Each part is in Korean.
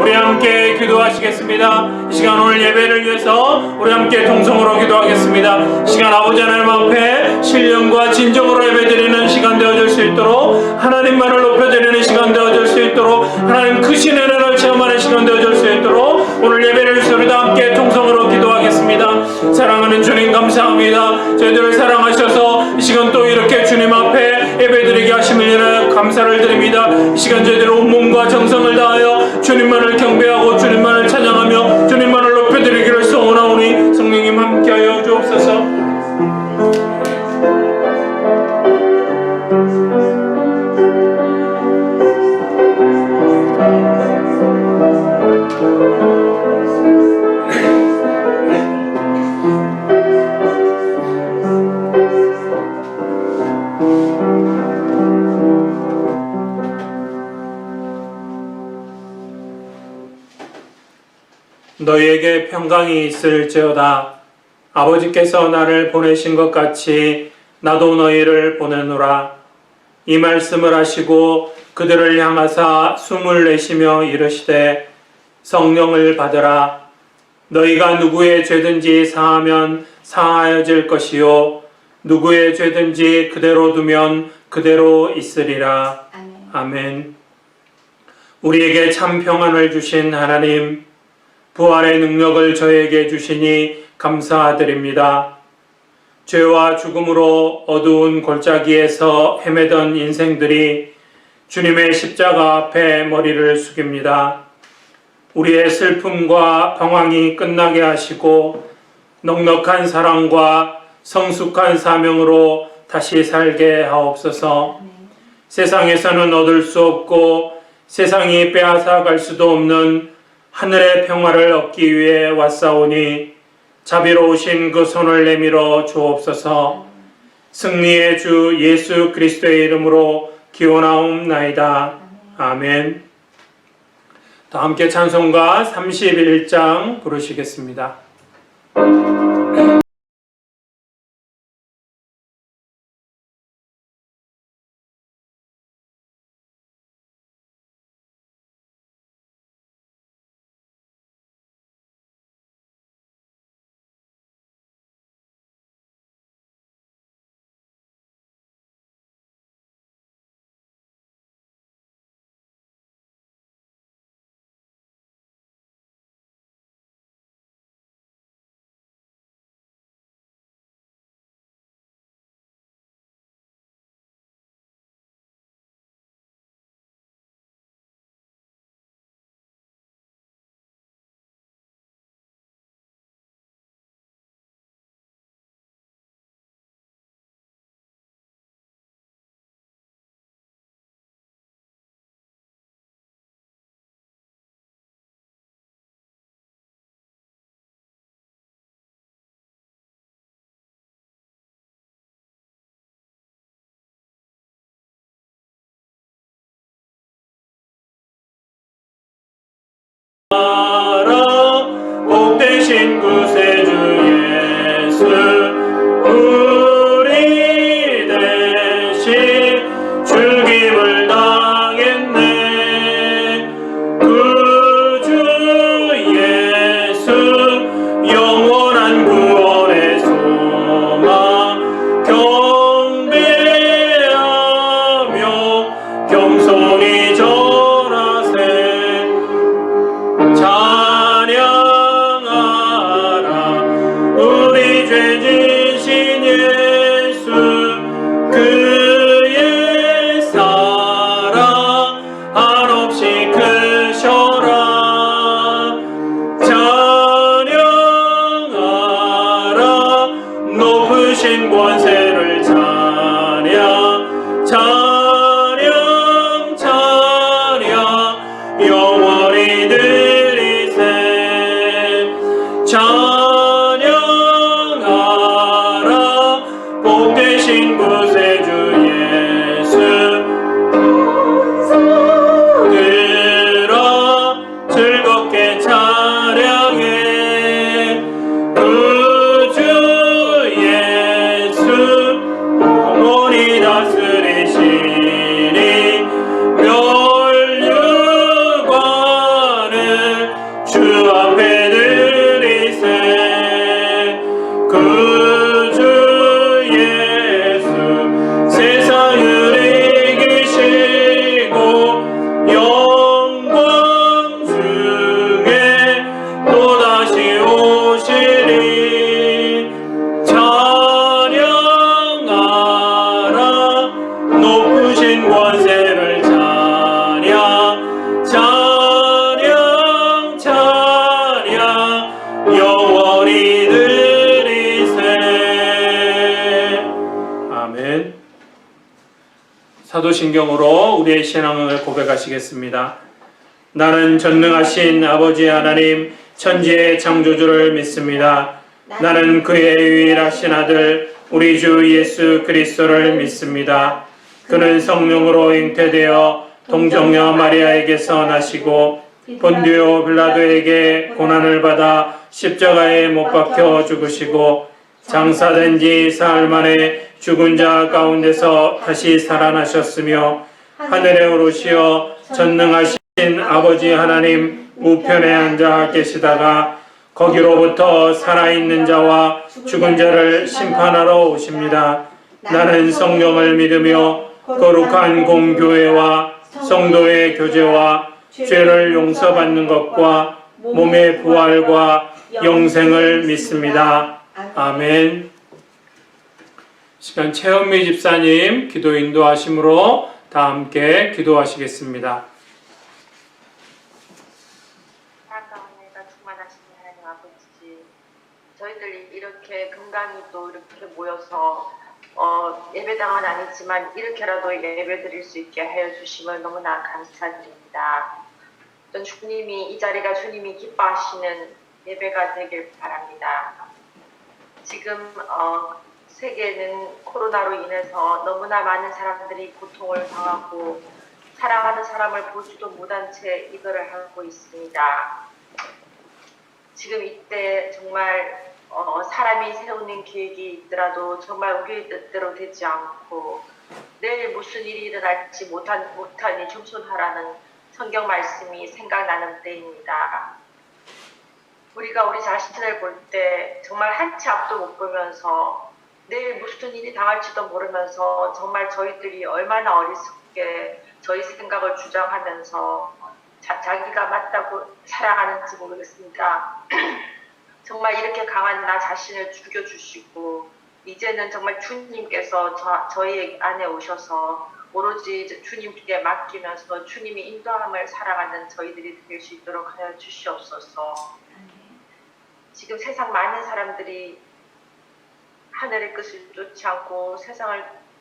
우리 함께 기도하시겠습니다. 이 시간 오늘 예배를 위해서 우리 함께 통성으로 기도하겠습니다. 이 시간 아버지 하나님 앞에 신령과 진정으로 예배드리는 시간 되어질 수 있도록, 하나님만을 높여드리는 시간 되어질 수 있도록, 하나님 크신 은혜를 체험하는 시간 되어질 수 있도록 오늘 예배를 위해서 우리 다 함께 통성으로 기도하겠습니다. 사랑하는 주님 감사합니다. 저희들을 사랑하셔서 이 시간 또 이렇게 주님 앞에 예배드리게 하심을 인해 감사를 드립니다. 이 시간 저희들의 온몸과 정성을 다하여 주님만을 경배하고 주님만을 찬양하며 주님만을 높여드리기를 소원하오니 성령님 함께하여 주옵소서. 너희에게 평강이 있을지어다. 아버지께서 나를 보내신 것 같이 나도 너희를 보내노라. 이 말씀을 하시고 그들을 향하사 숨을 내쉬며 이르시되 성령을 받으라. 너희가 누구의 죄든지 사하면 사하여질 것이요 누구의 죄든지 그대로 두면 그대로 있으리라. 아멘. 우리에게 참 평안을 주신 하나님, 부활의 능력을 저에게 주시니 감사드립니다. 죄와 죽음으로 어두운 골짜기에서 헤매던 인생들이 주님의 십자가 앞에 머리를 숙입니다. 우리의 슬픔과 방황이 끝나게 하시고 넉넉한 사랑과 성숙한 사명으로 다시 살게 하옵소서. 세상에서는 얻을 수 없고 세상이 빼앗아 갈 수도 없는 하늘의 평화를 얻기 위해 왔사오니 자비로우신 그 손을 내밀어 주옵소서. 승리의 주 예수 그리스도의 이름으로 기원하옵나이다. 아멘. 다 함께 찬송가 31장 부르시겠습니다. 복되신 구세주 예수 우리 대신 죽임을 당했네. 구주 예수 영원한 구원의 소망 경배하며 겸손히 죄지신 예수 그의 사랑 한없이 크셔라. 찬양하라. 높으신 권세를 찬양 찬양 사도신경으로 우리의 신앙을 고백하시겠습니다. 나는 전능하신 아버지 하나님 천지의 창조주를 믿습니다. 나는 그의 유일하신 아들 우리 주 예수 그리스도를 믿습니다. 그는 성령으로 잉태되어 동정녀 마리아에게서 나시고 본디오 빌라도에게 고난을 받아 십자가에 못 박혀 죽으시고 장사된 지 사흘 만에 죽은 자 가운데서 다시 살아나셨으며 하늘에 오르시어 전능하신 아버지 하나님 우편에 앉아 계시다가 거기로부터 살아있는 자와 죽은 자를 심판하러 오십니다. 나는 성령을 믿으며 거룩한 공교회와 성도의 교제와 죄를 용서받는 것과 몸의 부활과 영생을 믿습니다. 아멘. 시간 최은미 집사님 기도 인도하심으로 다 함께 기도하시겠습니다. 저희들이 이렇게 건강히 또 이렇게 모여서 예배당은 아니지만 이렇게라도 예배 드릴 수 있게 하여 주심을 너무나 감사드립니다. 어떤 주님이 이 자리가 주님이 기뻐하시는 예배가 되길 바랍니다. 지금 세계는 코로나로 인해서 너무나 많은 사람들이 고통을 당하고 사랑하는 사람을 보지도 못한 채 이거를 하고 있습니다. 지금 이때 정말 사람이 세우는 계획이 있더라도 정말 우리의 뜻대로 되지 않고 내일 무슨 일이 일어날지 못하니 겸손하라는 성경 말씀이 생각나는 때입니다. 우리가 우리 자신을 볼 때 정말 한 치 앞도 못 보면서 내일 무슨 일이 당할지도 모르면서 정말 저희들이 얼마나 어리석게 저희 생각을 주장하면서 자기가 맞다고 살아가는지 모르겠습니다. 정말 이렇게 강한 나 자신을 죽여주시고 이제는 정말 주님께서 저희 안에 오셔서 오로지 주님께 맡기면서 주님이 인도함을 살아가는 저희들이 될 수 있도록 하여 주시옵소서. 지금 세상 많은 사람들이 하늘의 것을 쫓지 않고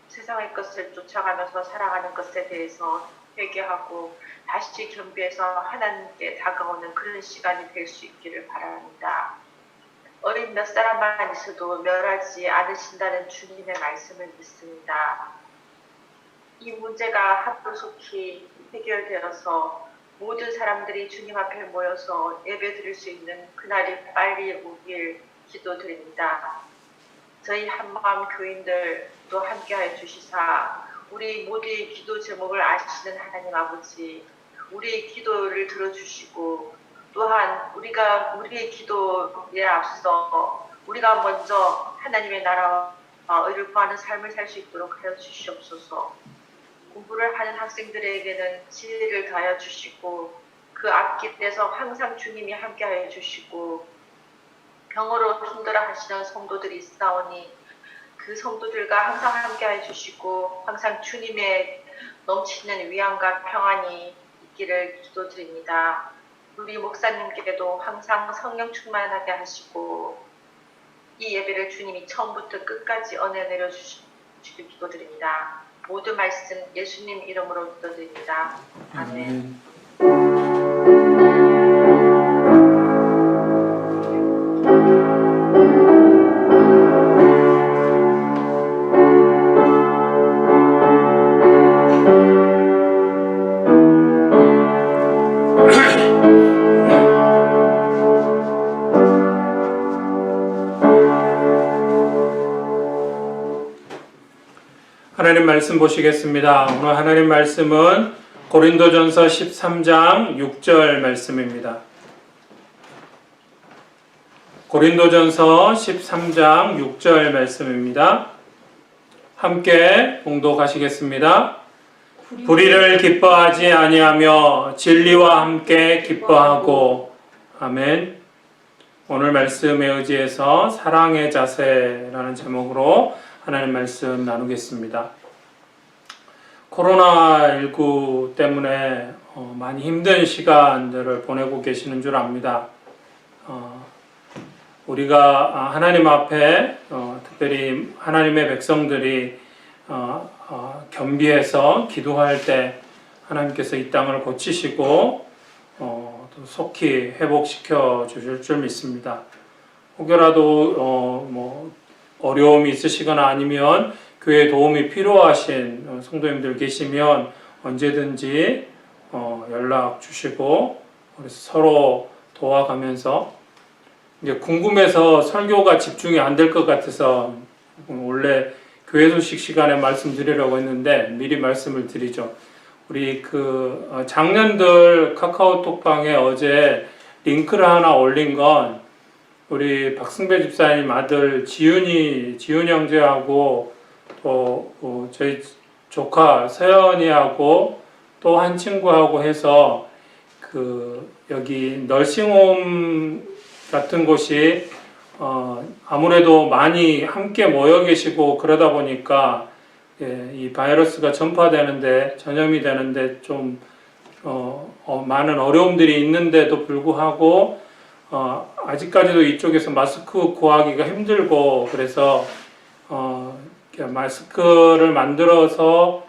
세상의 것을 쫓아가면서 살아가는 것에 대해서 회개하고 다시 겸비해서 하나님께 다가오는 그런 시간이 될 수 있기를 바랍니다. 어린 몇 사람만 있어도 멸하지 않으신다는 주님의 말씀을 믿습니다. 이 문제가 하루속히 해결되어서 모든 사람들이 주님 앞에 모여서 예배 드릴 수 있는 그날이 빨리 오길 기도드립니다. 저희 한마음 교인들도 함께하여 주시사 우리 모두의 기도 제목을 아시는 하나님 아버지, 우리의 기도를 들어주시고 또한 우리의 기도에 앞서 우리가 먼저 하나님의 나라와 의를 구하는 삶을 살 수 있도록 하여 주시옵소서. 공부를 하는 학생들에게는 진리를 더하여 주시고 그 앞길에서 항상 주님이 함께하여 주시고 병으로 힘들어 하시는 성도들이 있사오니 그 성도들과 항상 함께하여 주시고 항상 주님의 넘치는 위안과 평안이 있기를 기도드립니다. 우리 목사님께도 항상 성령 충만하게 하시고 이 예배를 주님이 처음부터 끝까지 은혜 내려주시길 기도드립니다. 모든 말씀 예수님 이름으로 기도드립니다. 아멘. 하나님 말씀 보시겠습니다. 오늘 하나님 말씀은 고린도전서 13장 6절 말씀입니다. 고린도전서 13장 6절 말씀입니다. 함께 봉독하시겠습니다. 불의를 기뻐하지 아니하며 진리와 함께 기뻐하고. 아멘. 오늘 말씀에 의지해서 사랑의 자세라는 제목으로 하나님 말씀 나누겠습니다. 코로나19 때문에 많이 힘든 시간들을 보내고 계시는 줄 압니다. 우리가 하나님 앞에 특별히 하나님의 백성들이 겸비해서 기도할 때 하나님께서 이 땅을 고치시고 또 속히 회복시켜 주실 줄 믿습니다. 혹여라도 뭐 어려움이 있으시거나 아니면 교회 도움이 필요하신 성도님들 계시면 언제든지 연락 주시고 그래서 서로 도와가면서 이제 궁금해서 설교가 집중이 안 될 것 같아서 원래 교회 소식 시간에 말씀드리려고 했는데 미리 말씀을 드리죠. 우리 작년들 카카오톡방에 어제 링크를 하나 올린 건 우리 박승배 집사님 아들 지훈이 형제하고 또 저희 조카 서연이하고 또 한 친구하고 해서 여기 널싱홈 같은 곳이 아무래도 많이 함께 모여 계시고 그러다 보니까 이 바이러스가 전염이 되는데 좀 많은 어려움들이 있는데도 불구하고 아직까지도 이쪽에서 마스크 구하기가 힘들고 그래서 마스크를 만들어서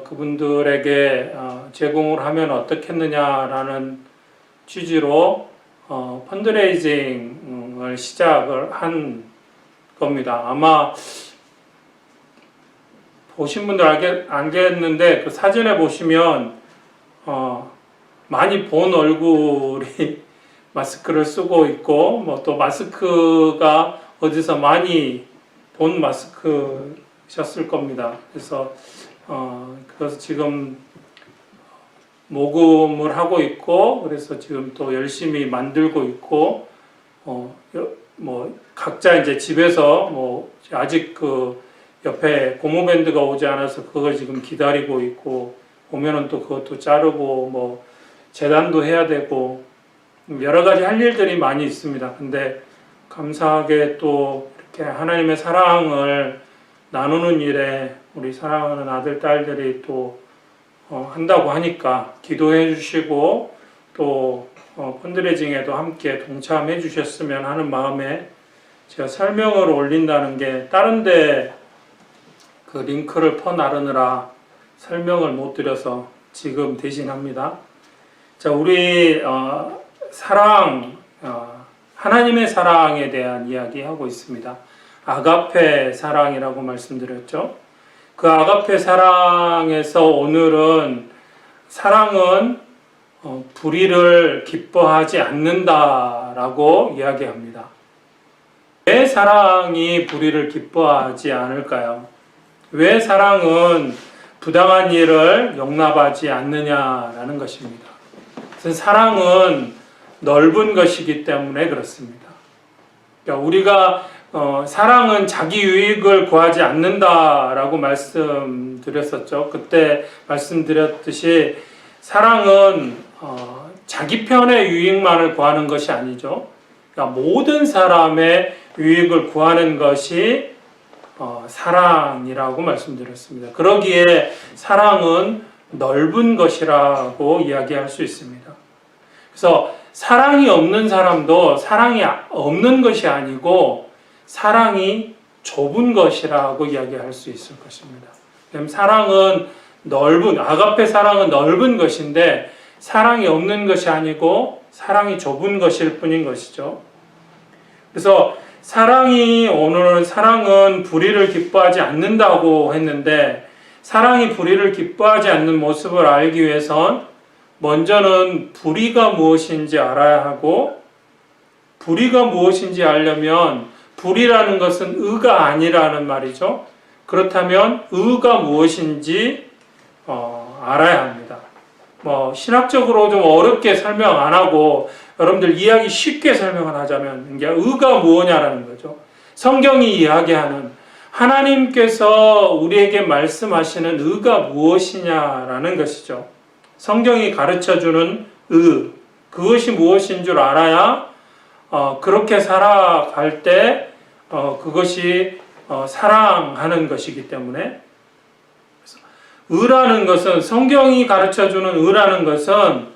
그분들에게 제공을 하면 어떻겠느냐라는 취지로 펀드레이징을 시작을 한 겁니다. 아마 보신 분들 알겠는데 그 사진에 보시면 많이 본 얼굴이 마스크를 쓰고 있고 뭐 또 마스크가 어디서 많이 본 마스크셨을 겁니다. 그래서 지금 모금을 하고 있고 그래서 지금 또 열심히 만들고 있고 뭐 각자 이제 집에서 뭐 아직 옆에 고무밴드가 오지 않아서 그걸 지금 기다리고 있고 오면은 또 그것도 자르고 뭐 재단도 해야 되고 여러 가지 할 일들이 많이 있습니다. 근데 감사하게 또 이렇게 하나님의 사랑을 나누는 일에 우리 사랑하는 아들 딸들이 또 한다고 하니까 기도해 주시고 또 펀드레이징에도 함께 동참해 주셨으면 하는 마음에 제가 설명을 올린다는 게 다른데 그 링크를 퍼나르느라 설명을 못 드려서 지금 대신합니다. 자, 우리 하나님의 사랑에 대한 이야기 하고 있습니다. 아가페 사랑이라고 말씀드렸죠. 그 아가페 사랑에서 오늘은 사랑은 불의를 기뻐하지 않는다라고 이야기합니다. 왜 사랑이 불의를 기뻐하지 않을까요? 왜 사랑은 부당한 일을 용납하지 않느냐라는 것입니다. 사랑은 넓은 것이기 때문에 그렇습니다. 그러니까 우리가 사랑은 자기 유익을 구하지 않는다라고 말씀드렸었죠. 그때 말씀드렸듯이 사랑은 자기 편의 유익만을 구하는 것이 아니죠. 그러니까 모든 사람의 유익을 구하는 것이 사랑이라고 말씀드렸습니다. 그러기에 사랑은 넓은 것이라고 이야기할 수 있습니다. 그래서 사랑이 없는 사람도 사랑이 없는 것이 아니고 사랑이 좁은 것이라고 이야기할 수 있을 것입니다. 사랑은 아가페 사랑은 넓은 것인데 사랑이 없는 것이 아니고 사랑이 좁은 것일 뿐인 것이죠. 그래서 오늘은 사랑은 불의를 기뻐하지 않는다고 했는데 사랑이 불의를 기뻐하지 않는 모습을 알기 위해선 먼저는 불의가 무엇인지 알아야 하고 불의가 무엇인지 알려면 불의라는 것은 의가 아니라는 말이죠. 그렇다면 의가 무엇인지 알아야 합니다. 신학적으로 좀 어렵게 설명 안 하고 여러분들 이해하기 쉽게 설명을 하자면 이게 의가 무엇냐라는 거죠. 성경이 이야기하는 하나님께서 우리에게 말씀하시는 의가 무엇이냐라는 것이죠. 성경이 가르쳐주는 의, 그것이 무엇인 줄 알아야 그렇게 살아갈 때 그것이 사랑하는 것이기 때문에 의라는 것은 성경이 가르쳐주는 의라는 것은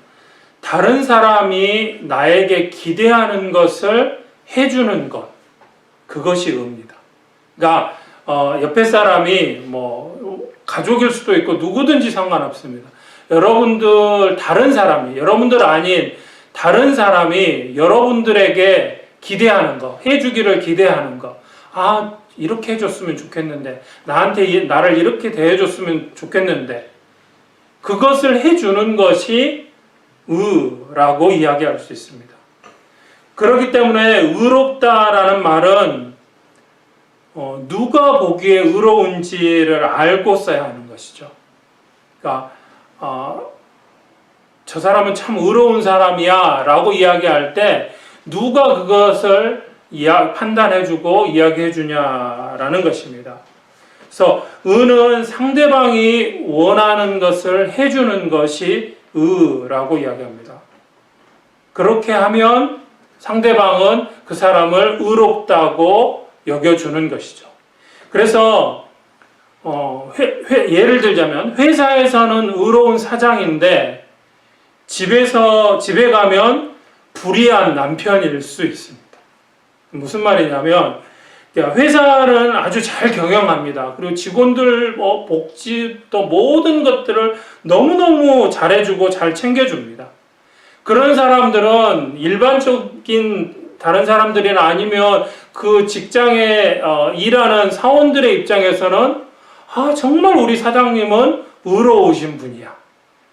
다른 사람이 나에게 기대하는 것을 해주는 것, 그것이 의입니다. 그러니까 옆에 사람이 가족일 수도 있고 누구든지 상관없습니다. 여러분들 여러분들 아닌 다른 사람이 여러분들에게 기대하는 거, 해주기를 기대하는 거, 이렇게 해줬으면 좋겠는데, 나를 이렇게 대해줬으면 좋겠는데, 그것을 해주는 것이 의라고 이야기할 수 있습니다. 그렇기 때문에 의롭다라는 말은 누가 보기에 의로운지를 알고 써야 하는 것이죠. 그러니까 저 사람은 참 의로운 사람이야 라고 이야기할 때 누가 그것을 판단해주고 이야기해주냐라는 것입니다. 그래서 의는 상대방이 원하는 것을 해주는 것이 의라고 이야기합니다. 그렇게 하면 상대방은 그 사람을 의롭다고 여겨주는 것이죠. 그래서 예를 들자면 회사에서는 의로운 사장인데 집에 가면 불의한 남편일 수 있습니다. 무슨 말이냐면 회사는 아주 잘 경영합니다. 그리고 직원들 복지 또 모든 것들을 너무너무 잘해주고 잘 챙겨줍니다. 그런 사람들은 일반적인 다른 사람들이나 아니면 그 직장에 일하는 사원들의 입장에서는 정말 우리 사장님은 의로우신 분이야.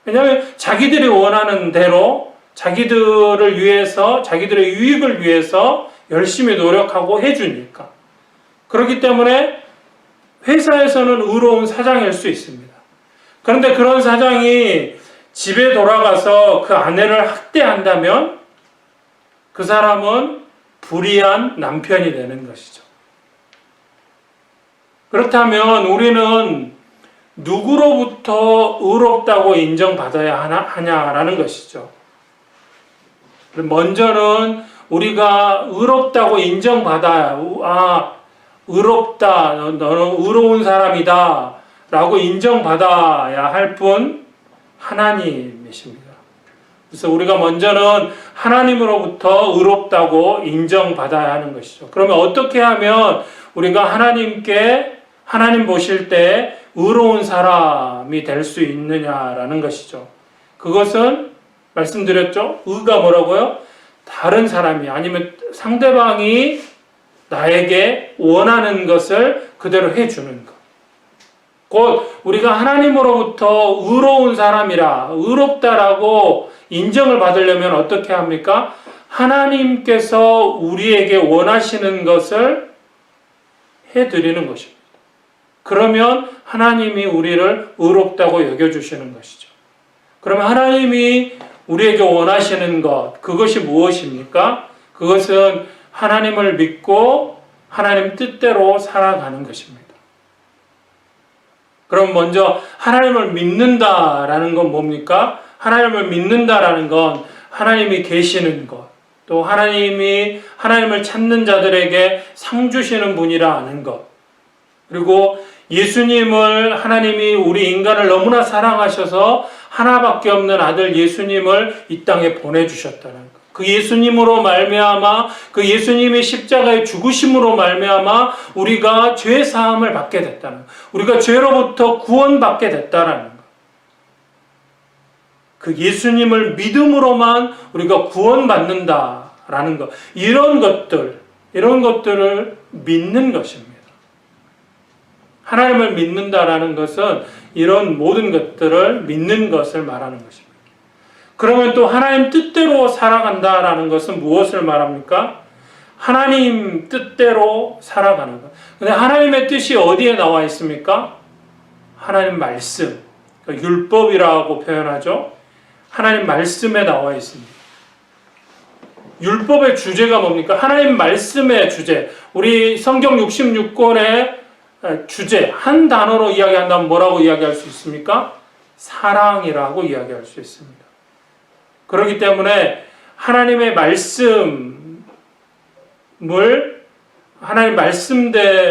왜냐하면 자기들이 원하는 대로 자기들을 위해서, 자기들의 유익을 위해서 열심히 노력하고 해주니까. 그렇기 때문에 회사에서는 의로운 사장일 수 있습니다. 그런데 그런 사장이 집에 돌아가서 그 아내를 학대한다면 그 사람은 불의한 남편이 되는 것이죠. 그렇다면 우리는 누구로부터 의롭다고 인정받아야 하냐라는 것이죠. 먼저는 우리가 의롭다고 인정받아야, 의롭다, 너는 의로운 사람이다 라고 인정받아야 할 분 하나님이십니다. 그래서 우리가 먼저는 하나님으로부터 의롭다고 인정받아야 하는 것이죠. 그러면 어떻게 하면 우리가 하나님 보실 때 의로운 사람이 될 수 있느냐라는 것이죠. 그것은 말씀드렸죠. 의가 뭐라고요? 다른 사람이 아니면 상대방이 나에게 원하는 것을 그대로 해주는 것. 곧 우리가 하나님으로부터 의로운 사람이라, 의롭다라고 인정을 받으려면 어떻게 합니까? 하나님께서 우리에게 원하시는 것을 해드리는 것입니다. 그러면 하나님이 우리를 의롭다고 여겨주시는 것이죠. 그러면 하나님이 우리에게 원하시는 것, 그것이 무엇입니까? 그것은 하나님을 믿고 하나님 뜻대로 살아가는 것입니다. 그럼 먼저 하나님을 믿는다라는 건 뭡니까? 하나님을 믿는다라는 건 하나님이 계시는 것, 또 하나님을 찾는 자들에게 상 주시는 분이라 아는 것, 그리고 예수님을 하나님이 우리 인간을 너무나 사랑하셔서 하나밖에 없는 아들 예수님을 이 땅에 보내주셨다는 것. 그 예수님으로 말미암아, 그 예수님의 십자가의 죽으심으로 말미암아 우리가 죄 사함을 받게 됐다는 것. 우리가 죄로부터 구원받게 됐다는 것. 그 예수님을 믿음으로만 우리가 구원받는다라는 것. 이런 것들을 믿는 것입니다. 하나님을 믿는다라는 것은 이런 모든 것들을 믿는 것을 말하는 것입니다. 그러면 또 하나님 뜻대로 살아간다라는 것은 무엇을 말합니까? 하나님 뜻대로 살아가는 것. 근데 하나님의 뜻이 어디에 나와 있습니까? 하나님 말씀, 그러니까 율법이라고 표현하죠. 하나님 말씀에 나와 있습니다. 율법의 주제가 뭡니까? 하나님 말씀의 주제. 우리 성경 66권의 주제, 한 단어로 이야기한다면 뭐라고 이야기할 수 있습니까? 사랑이라고 이야기할 수 있습니다. 그렇기 때문에 하나님의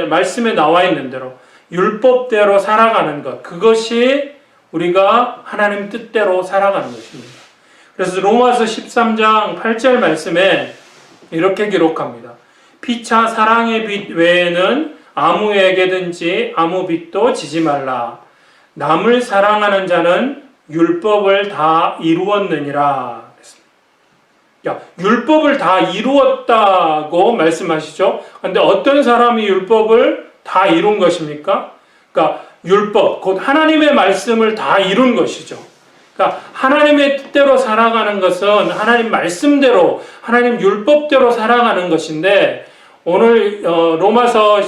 말씀에 나와 있는 대로 율법대로 살아가는 것, 그것이 우리가 하나님 뜻대로 살아가는 것입니다. 그래서 로마서 13장 8절 말씀에 이렇게 기록합니다. 피차 사랑의 빛 외에는 아무에게든지 아무 빛도 지지 말라. 남을 사랑하는 자는 율법을 다 이루었느니라. 야, 율법을 다 이루었다고 말씀하시죠. 그런데 어떤 사람이 율법을 다 이룬 것입니까? 그러니까 율법, 곧 하나님의 말씀을 다 이룬 것이죠. 그러니까 하나님의 뜻대로 살아가는 것은 하나님 말씀대로, 하나님 율법대로 살아가는 것인데, 오늘 로마서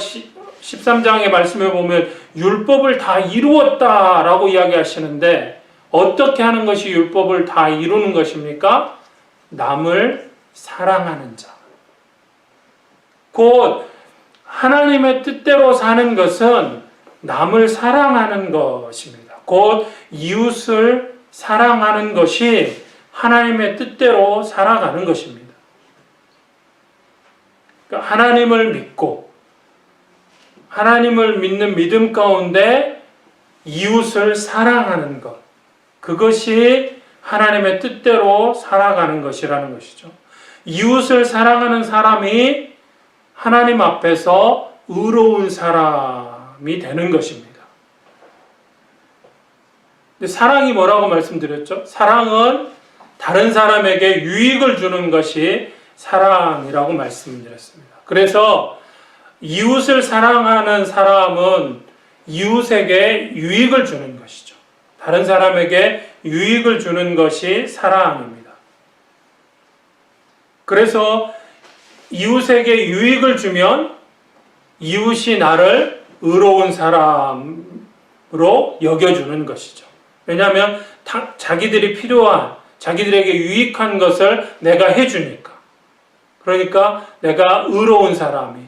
13장의 말씀에 보면 율법을 다 이루었다라고 이야기하시는데, 어떻게 하는 것이 율법을 다 이루는 것입니까? 남을 사랑하는 자. 곧 하나님의 뜻대로 사는 것은 남을 사랑하는 것입니다. 곧 이웃을 사랑하는 것이 하나님의 뜻대로 살아가는 것입니다. 그러니까 하나님을 믿고 하나님을 믿는 믿음 가운데 이웃을 사랑하는 것, 그것이 하나님의 뜻대로 살아가는 것이라는 것이죠. 이웃을 사랑하는 사람이 하나님 앞에서 의로운 사람이 되는 것입니다. 근데 사랑이 뭐라고 말씀드렸죠? 사랑은 다른 사람에게 유익을 주는 것이 사랑이라고 말씀드렸습니다. 그래서 이웃을 사랑하는 사람은 이웃에게 유익을 주는 것이죠. 다른 사람에게 유익을 주는 것이 사랑입니다. 그래서 이웃에게 유익을 주면 이웃이 나를 의로운 사람으로 여겨주는 것이죠. 왜냐하면 자기들이 필요한, 자기들에게 유익한 것을 내가 해주니까. 그러니까 내가 의로운 사람이,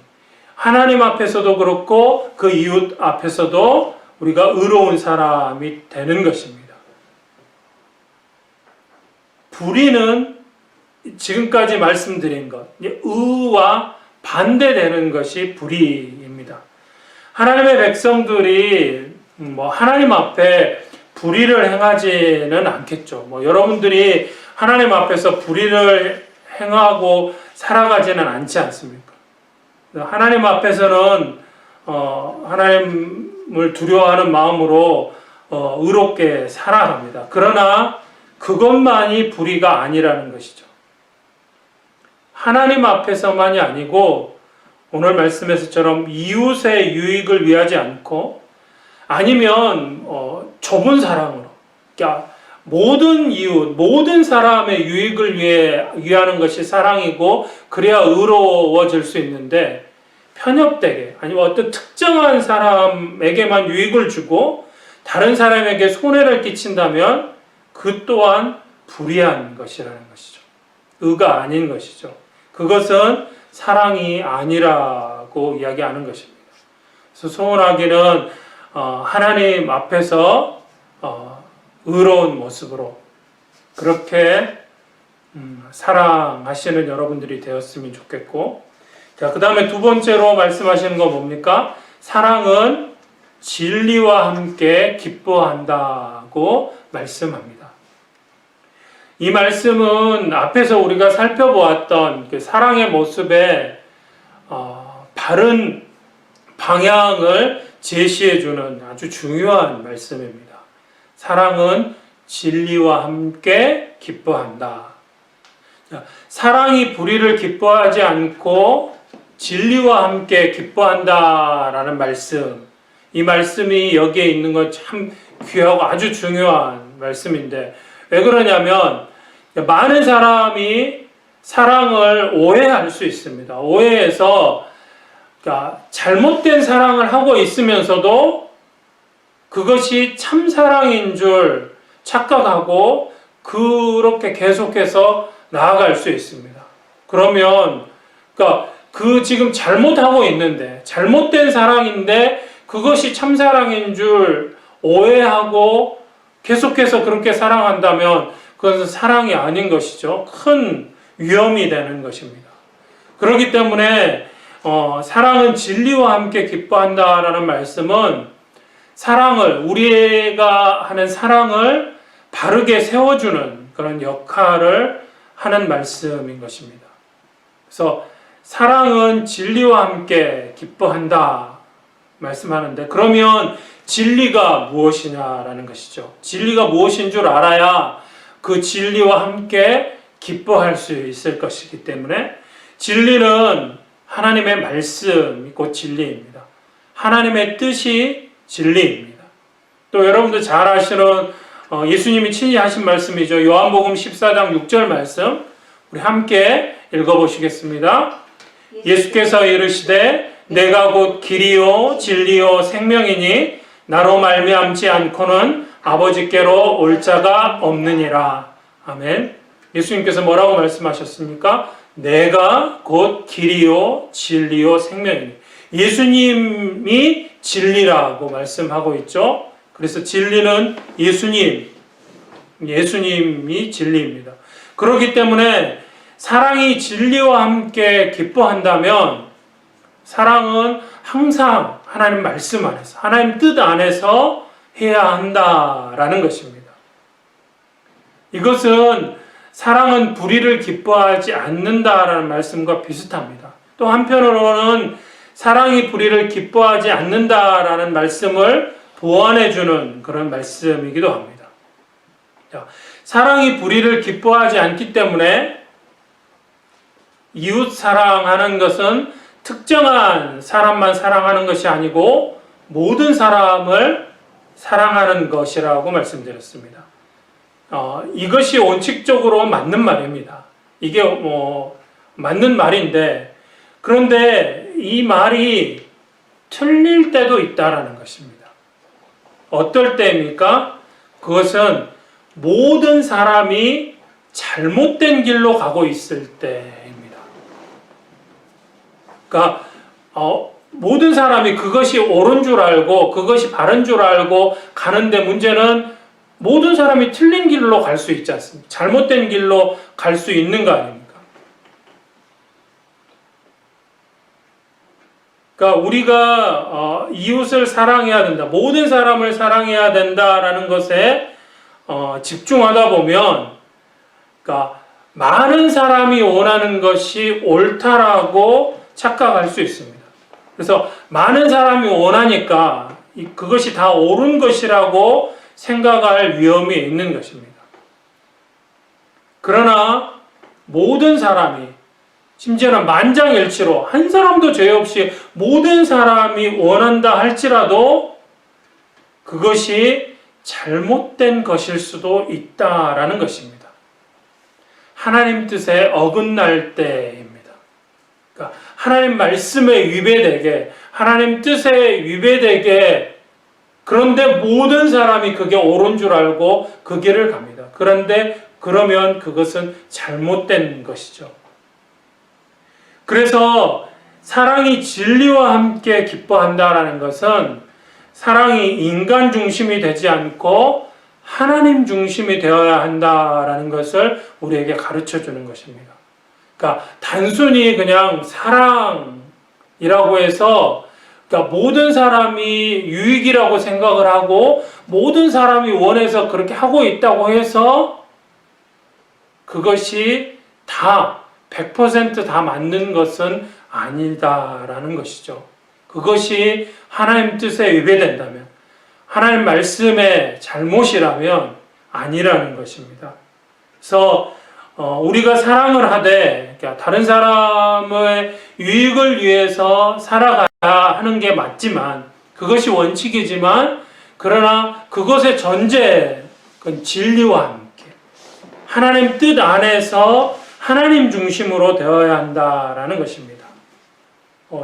하나님 앞에서도 그렇고 그 이웃 앞에서도 우리가 의로운 사람이 되는 것입니다. 불의는 지금까지 말씀드린 것, 의와 반대되는 것이 불의입니다. 하나님의 백성들이 하나님 앞에 불의를 행하지는 않겠죠. 여러분들이 하나님 앞에서 불의를 행하고 살아가지는 않지 않습니까? 하나님 앞에서는 하나님을 두려워하는 마음으로 의롭게 살아갑니다. 그러나 그것만이 불의가 아니라는 것이죠. 하나님 앞에서만이 아니고 오늘 말씀에서처럼 이웃의 유익을 위하지 않고 아니면 좁은 사랑으로, 그러니까 모든 이웃, 모든 사람의 유익을 위하는 것이 사랑이고 그래야 의로워질 수 있는데, 편협되게 아니면 어떤 특정한 사람에게만 유익을 주고 다른 사람에게 손해를 끼친다면 그 또한 불의한 것이라는 것이죠. 의가 아닌 것이죠. 그것은 사랑이 아니라고 이야기하는 것입니다. 그래서 소원하기는 하나님 앞에서 의로운 모습으로 그렇게 사랑하시는 여러분들이 되었으면 좋겠고, 자, 그 다음에 두 번째로 말씀하시는 거 뭡니까? 사랑은 진리와 함께 기뻐한다고 말씀합니다. 이 말씀은 앞에서 우리가 살펴보았던 그 사랑의 모습의 바른 방향을 제시해주는 아주 중요한 말씀입니다. 사랑은 진리와 함께 기뻐한다. 사랑이 불의를 기뻐하지 않고 진리와 함께 기뻐한다라는 말씀, 이 말씀이 여기에 있는 건 참 귀하고 아주 중요한 말씀인데, 왜 그러냐면 많은 사람이 사랑을 오해할 수 있습니다. 오해해서 그러니까 잘못된 사랑을 하고 있으면서도 그것이 참 사랑인 줄 착각하고 그렇게 계속해서 나아갈 수 있습니다. 그러면 그러니까 그 지금 잘못하고 있는데, 잘못된 사랑인데 그것이 참사랑인 줄 오해하고 계속해서 그렇게 사랑한다면 그것은 사랑이 아닌 것이죠. 큰 위험이 되는 것입니다. 그렇기 때문에 사랑은 진리와 함께 기뻐한다라는 말씀은 사랑을, 우리가 하는 사랑을 바르게 세워주는 그런 역할을 하는 말씀인 것입니다. 그래서 사랑은 진리와 함께 기뻐한다 말씀하는데, 그러면 진리가 무엇이냐라는 것이죠. 진리가 무엇인 줄 알아야 그 진리와 함께 기뻐할 수 있을 것이기 때문에 진리는 하나님의 말씀이 곧 진리입니다. 하나님의 뜻이 진리입니다. 또 여러분들 잘 아시는 예수님이 친히 하신 말씀이죠. 요한복음 14장 6절 말씀 우리 함께 읽어보시겠습니다. 예수께서 이르시되 내가 곧 길이요 진리요 생명이니 나로 말미암지 않고는 아버지께로 올 자가 없느니라. 아멘. 예수님께서 뭐라고 말씀하셨습니까? 내가 곧 길이요 진리요 생명이니. 예수님이 진리라고 말씀하고 있죠. 그래서 진리는 예수님이 진리입니다. 그렇기 때문에 사랑이 진리와 함께 기뻐한다면 사랑은 항상 하나님 말씀 안에서, 하나님 뜻 안에서 해야 한다라는 것입니다. 이것은 사랑은 불의를 기뻐하지 않는다라는 말씀과 비슷합니다. 또 한편으로는 사랑이 불의를 기뻐하지 않는다라는 말씀을 보완해주는 그런 말씀이기도 합니다. 자, 사랑이 불의를 기뻐하지 않기 때문에 이웃 사랑하는 것은 특정한 사람만 사랑하는 것이 아니고 모든 사람을 사랑하는 것이라고 말씀드렸습니다. 이것이 원칙적으로 맞는 말입니다. 이게 맞는 말인데 그런데 이 말이 틀릴 때도 있다라는 것입니다. 어떨 때입니까? 그것은 모든 사람이 잘못된 길로 가고 있을 때입니다. 그러니까 모든 사람이 그것이 옳은 줄 알고 그것이 바른 줄 알고 가는데 문제는 모든 사람이 틀린 길로 갈 수 있지 않습니까? 잘못된 길로 갈 수 있는 거 아닙니까? 그러니까 우리가 이웃을 사랑해야 된다, 모든 사람을 사랑해야 된다라는 것에 집중하다 보면, 그러니까 많은 사람이 원하는 것이 옳다라고 착각할 수 있습니다. 그래서 많은 사람이 원하니까 그것이 다 옳은 것이라고 생각할 위험이 있는 것입니다. 그러나 모든 사람이, 심지어는 만장일치로 한 사람도 죄 없이 모든 사람이 원한다 할지라도 그것이 잘못된 것일 수도 있다라는 것입니다. 하나님 뜻에 어긋날 때입니다. 그러니까 하나님 말씀에 위배되게, 하나님 뜻에 위배되게, 그런데 모든 사람이 그게 옳은 줄 알고 그 길을 갑니다. 그런데 그러면 그것은 잘못된 것이죠. 그래서 사랑이 진리와 함께 기뻐한다라는 것은 사랑이 인간 중심이 되지 않고 하나님 중심이 되어야 한다라는 것을 우리에게 가르쳐 주는 것입니다. 그러니까 단순히 그냥 사랑이라고 해서 그러니까 모든 사람이 유익이라고 생각을 하고 모든 사람이 원해서 그렇게 하고 있다고 해서 그것이 다 100% 다 맞는 것은 아니다라는 것이죠. 그것이 하나님 뜻에 위배된다면, 하나님 말씀의 잘못이라면 아니라는 것입니다. 그래서 우리가 사랑을 하되 다른 사람의 유익을 위해서 살아가야 하는 게 맞지만, 그것이 원칙이지만, 그러나 그것의 전제, 그건 진리와 함께 하나님 뜻 안에서 하나님 중심으로 되어야 한다라는 것입니다.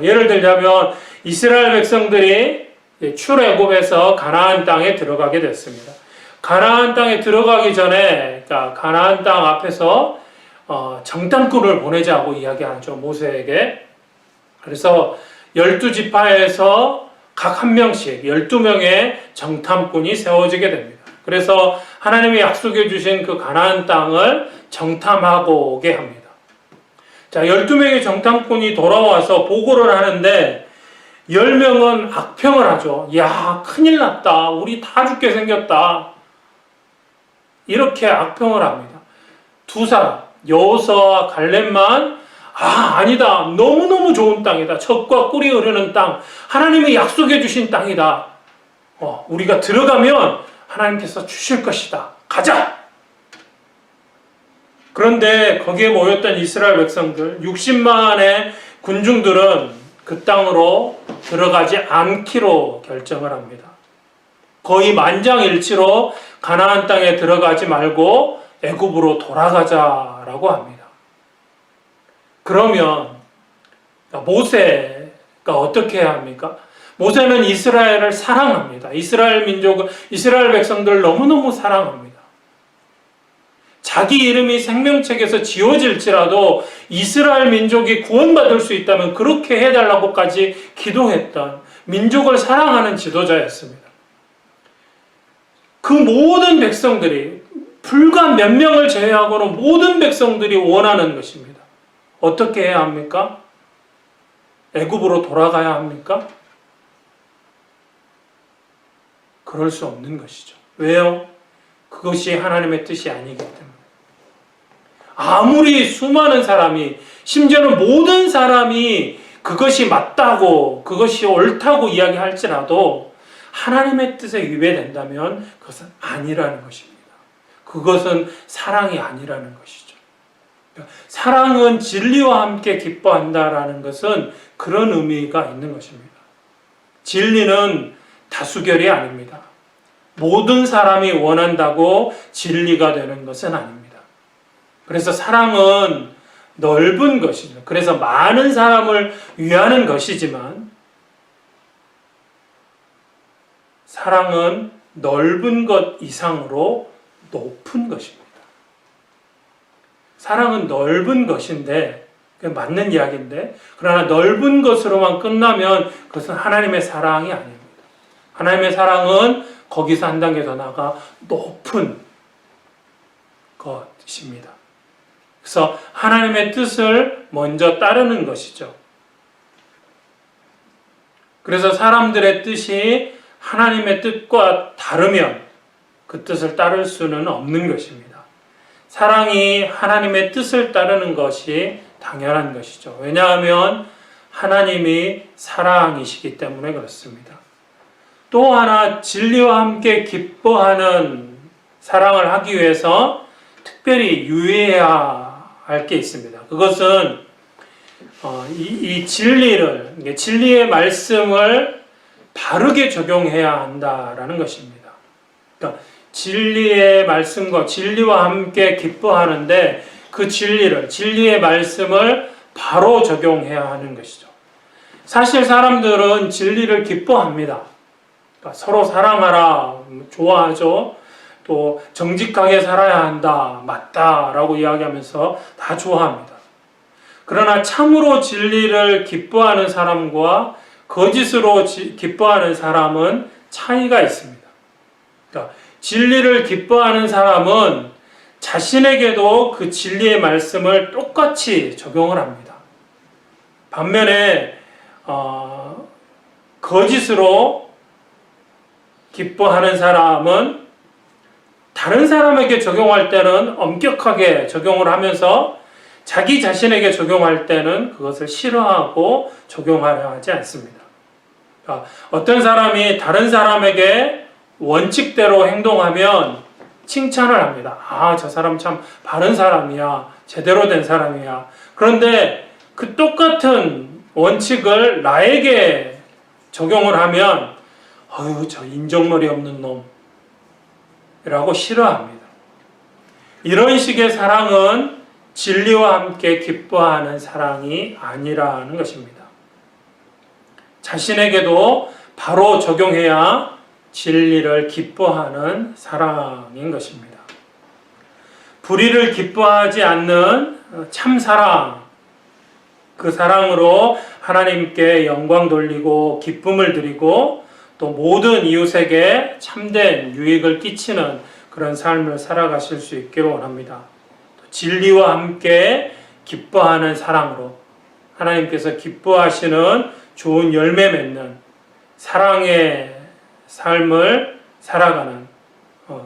예를 들자면 이스라엘 백성들이 출애굽에서 가나안 땅에 들어가게 됐습니다. 가나안 땅에 들어가기 전에, 그러니까 가나안 땅 앞에서 정탐꾼을 보내자고 이야기하죠, 모세에게. 그래서 12지파에서 각 한 명씩 12명의 정탐꾼이 세워지게 됩니다. 그래서 하나님이 약속해 주신 그 가나안 땅을 정탐하고 오게 합니다. 자, 12명의 정탐꾼이 돌아와서 보고를 하는데 10명은 악평을 하죠. 야, 큰일 났다. 우리 다 죽게 생겼다. 이렇게 악평을 합니다. 두 사람, 여호수아와 갈렙만 아니다. 너무너무 좋은 땅이다. 젖과 꿀이 흐르는 땅. 하나님이 약속해 주신 땅이다. 우리가 들어가면 하나님께서 주실 것이다. 가자! 그런데 거기에 모였던 이스라엘 백성들 60만의 군중들은 그 땅으로 들어가지 않기로 결정을 합니다. 거의 만장일치로 가나안 땅에 들어가지 말고 애굽으로 돌아가자라고 합니다. 그러면 모세가 어떻게 해야 합니까? 모세는 이스라엘을 사랑합니다. 이스라엘 민족을, 이스라엘 백성들을 너무너무 사랑합니다. 자기 이름이 생명책에서 지워질지라도 이스라엘 민족이 구원받을 수 있다면 그렇게 해달라고까지 기도했던 민족을 사랑하는 지도자였습니다. 그 모든 백성들이, 불과 몇 명을 제외하고는 모든 백성들이 원하는 것입니다. 어떻게 해야 합니까? 애굽으로 돌아가야 합니까? 그럴 수 없는 것이죠. 왜요? 그것이 하나님의 뜻이 아니기 때문에. 아무리 수많은 사람이, 심지어는 모든 사람이 그것이 맞다고, 그것이 옳다고 이야기할지라도 하나님의 뜻에 위배된다면 그것은 아니라는 것입니다. 그것은 사랑이 아니라는 것이죠. 사랑은 진리와 함께 기뻐한다라는 것은 그런 의미가 있는 것입니다. 진리는 다수결이 아닙니다. 모든 사람이 원한다고 진리가 되는 것은 아닙니다. 그래서 사랑은 넓은 것이죠. 그래서 많은 사람을 위하는 것이지만 사랑은 넓은 것 이상으로 높은 것입니다. 사랑은 넓은 것인데, 그게 맞는 이야기인데, 그러나 넓은 것으로만 끝나면 그것은 하나님의 사랑이 아닙니다. 하나님의 사랑은 거기서 한 단계 더 나아가 높은 것입니다. 그래서 하나님의 뜻을 먼저 따르는 것이죠. 그래서 사람들의 뜻이 하나님의 뜻과 다르면 그 뜻을 따를 수는 없는 것입니다. 사랑이 하나님의 뜻을 따르는 것이 당연한 것이죠. 왜냐하면 하나님이 사랑이시기 때문에 그렇습니다. 또 하나, 진리와 함께 기뻐하는 사랑을 하기 위해서 특별히 유의해야 할 게 있습니다. 그것은 이 진리를, 진리의 말씀을 바르게 적용해야 한다라는 것입니다. 그러니까 진리의 말씀과 진리와 함께 기뻐하는데 그 진리의 말씀을 바로 적용해야 하는 것이죠. 사실 사람들은 진리를 기뻐합니다. 그러니까 서로 사랑하라, 좋아하죠. 또 정직하게 살아야 한다, 맞다라고 이야기하면서 다 좋아합니다. 그러나 참으로 진리를 기뻐하는 사람과 거짓으로 기뻐하는 사람은 차이가 있습니다. 그러니까 진리를 기뻐하는 사람은 자신에게도 그 진리의 말씀을 똑같이 적용을 합니다. 반면에 거짓으로 기뻐하는 사람은 다른 사람에게 적용할 때는 엄격하게 적용을 하면서 자기 자신에게 적용할 때는 그것을 싫어하고 적용하려 하지 않습니다. 어떤 사람이 다른 사람에게 원칙대로 행동하면 칭찬을 합니다. 아, 저 사람 참 바른 사람이야. 제대로 된 사람이야. 그런데 그 똑같은 원칙을 나에게 적용을 하면 어휴, 저 인정머리 없는 놈 라고 싫어합니다. 이런 식의 사랑은 진리와 함께 기뻐하는 사랑이 아니라는 것입니다. 자신에게도 바로 적용해야 진리를 기뻐하는 사랑인 것입니다. 불의를 기뻐하지 않는 참 사랑, 그 사랑으로 하나님께 영광 돌리고 기쁨을 드리고 또 모든 이웃에게 참된 유익을 끼치는 그런 삶을 살아가실 수 있기를 원합니다. 진리와 함께 기뻐하는 사랑으로 하나님께서 기뻐하시는 좋은 열매 맺는 사랑의 삶을 살아가는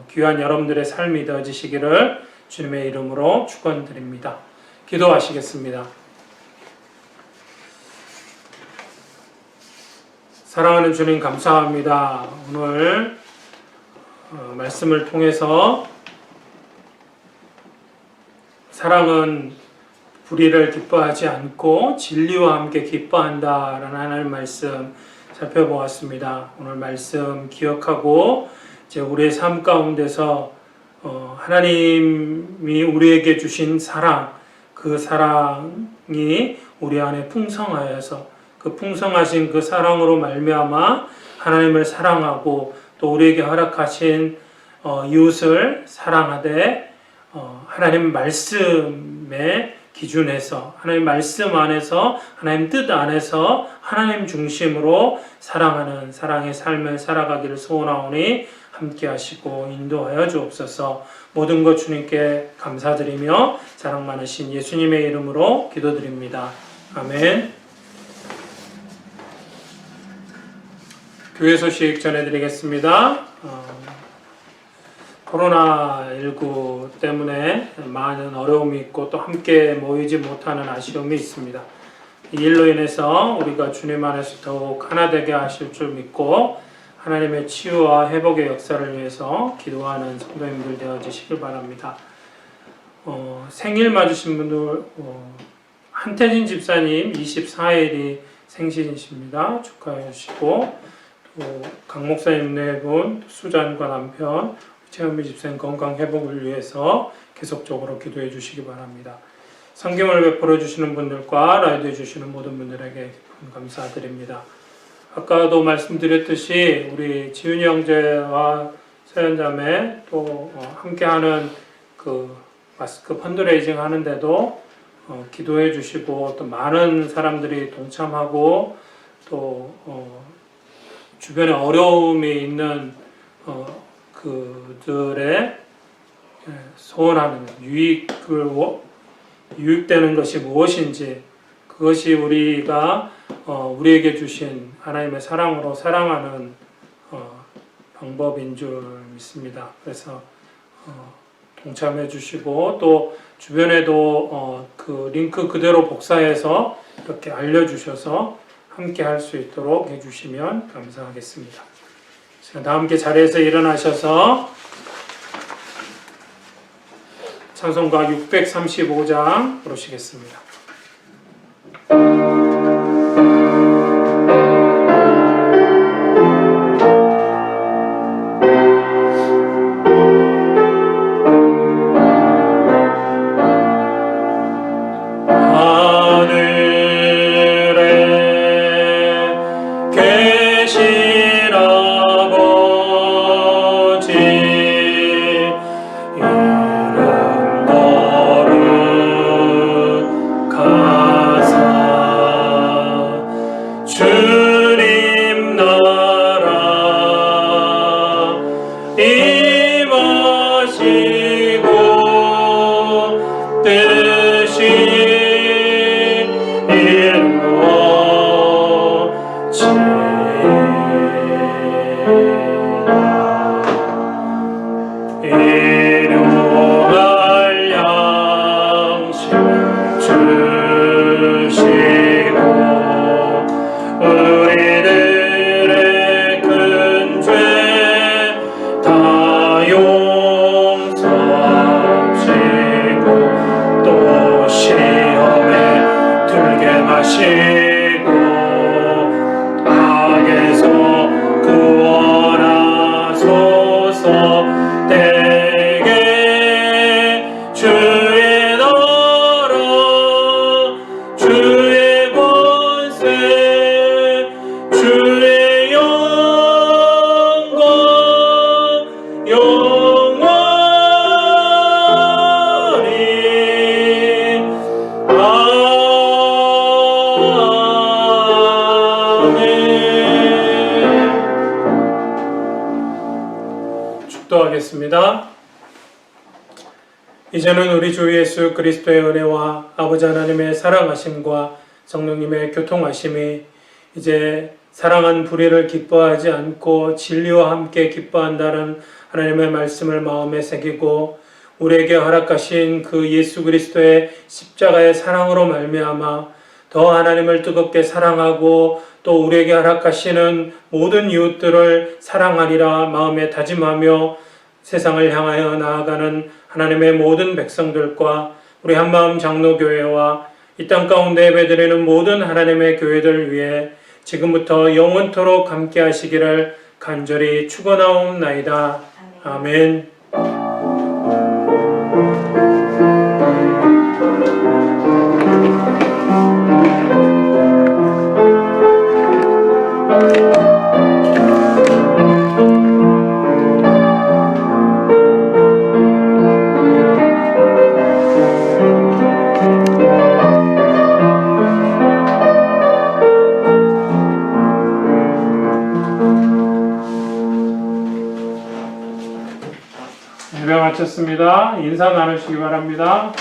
귀한 여러분들의 삶이 되어지시기를 주님의 이름으로 축원드립니다. 기도하시겠습니다. 사랑하는 주님 감사합니다. 오늘 말씀을 통해서 사랑은 불의를 기뻐하지 않고 진리와 함께 기뻐한다라는 하나님 말씀 살펴보았습니다. 오늘 말씀 기억하고 이제 우리의 삶 가운데서 하나님이 우리에게 주신 사랑, 그 사랑이 우리 안에 풍성하여서 그 풍성하신 그 사랑으로 말미암아 하나님을 사랑하고 또 우리에게 허락하신 이웃을 사랑하되 하나님 말씀의 기준에서 하나님 말씀 안에서 하나님 뜻 안에서 하나님 중심으로 사랑하는 사랑의 삶을 살아가기를 소원하오니 함께 하시고 인도하여 주옵소서. 모든 것 주님께 감사드리며 사랑 많으신 예수님의 이름으로 기도드립니다. 아멘. 교회 소식 전해드리겠습니다. 코로나19 때문에 많은 어려움이 있고 또 함께 모이지 못하는 아쉬움이 있습니다. 이 일로 인해서 우리가 주님 안에서 더욱 하나 되게 하실 줄 믿고 하나님의 치유와 회복의 역사를 위해서 기도하는 성도님들 되어주시길 바랍니다. 생일 맞으신 분들 한태진 집사님 24일이 생신이십니다. 축하해 주시고 또 강 목사님 네 분, 수잔과 남편 최은미 집사님 건강 회복을 위해서 계속적으로 기도해 주시기 바랍니다. 성경을 베풀어 주시는 분들과 라이드 해주시는 모든 분들에게 깊은 감사드립니다. 아까도 말씀드렸듯이 우리 지윤이 형제와 서연자매 또 함께하는 그 마스크 펀드레이징 하는데도 기도해 주시고 또 많은 사람들이 동참하고 또 주변에 어려움이 있는 그들의 소원하는 유익되는 것이 무엇인지 그것이 우리가 우리에게 주신 하나님의 사랑으로 사랑하는 방법인 줄 믿습니다. 그래서 동참해 주시고 또 주변에도 그 링크 그대로 복사해서 이렇게 알려주셔서 함께 할 수 있도록 해주시면 감사하겠습니다. 다 함께 자리에서 일어나셔서 찬송가 635장 부르시겠습니다. 기도하겠습니다. 이제는 우리 주 예수 그리스도의 은혜와 아버지 하나님의 사랑하심과 성령님의 교통하심이 이제 사랑한 불의를 기뻐하지 않고 진리와 함께 기뻐한다는 하나님의 말씀을 마음에 새기고 우리에게 허락하신 그 예수 그리스도의 십자가의 사랑으로 말미암아 더 하나님을 뜨겁게 사랑하고 또 우리에게 허락하시는 모든 이웃들을 사랑하리라 마음에 다짐하며 세상을 향하여 나아가는 하나님의 모든 백성들과 우리 한마음 장로교회와 이 땅 가운데 예배드리는 모든 하나님의 교회들 위해 지금부터 영원토록 함께 하시기를 간절히 축원하옵나이다. 아멘. 예배 마쳤습니다. 인사 나누시기 바랍니다.